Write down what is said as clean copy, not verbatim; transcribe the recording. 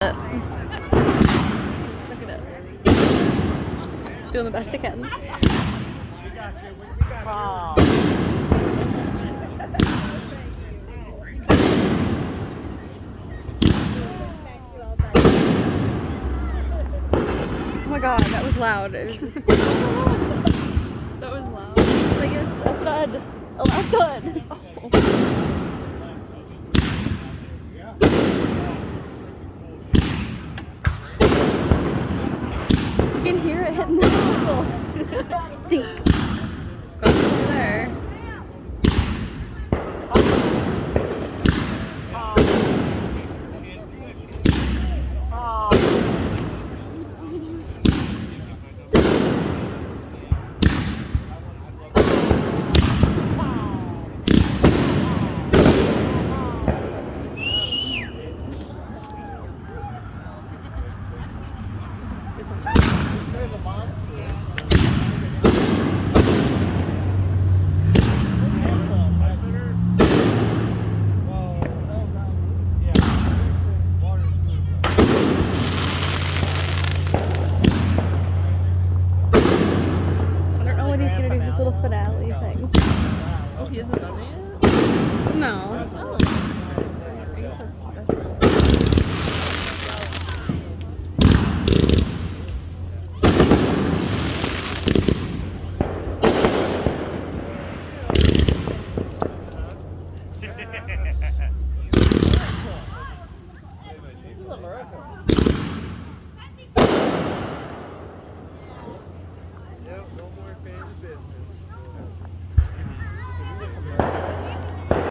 Suck it up. Doing the best I can. Wow. Oh my god, that was loud. It was just that was loud. Like it was a thud. A loud thud. Oh. You can hear it hitting the walls. Dink. Goes over there. His little finale thing. Oh, he hasn't done it yet? No. Oh. I guess that's This is America. Yep, no more fancy business.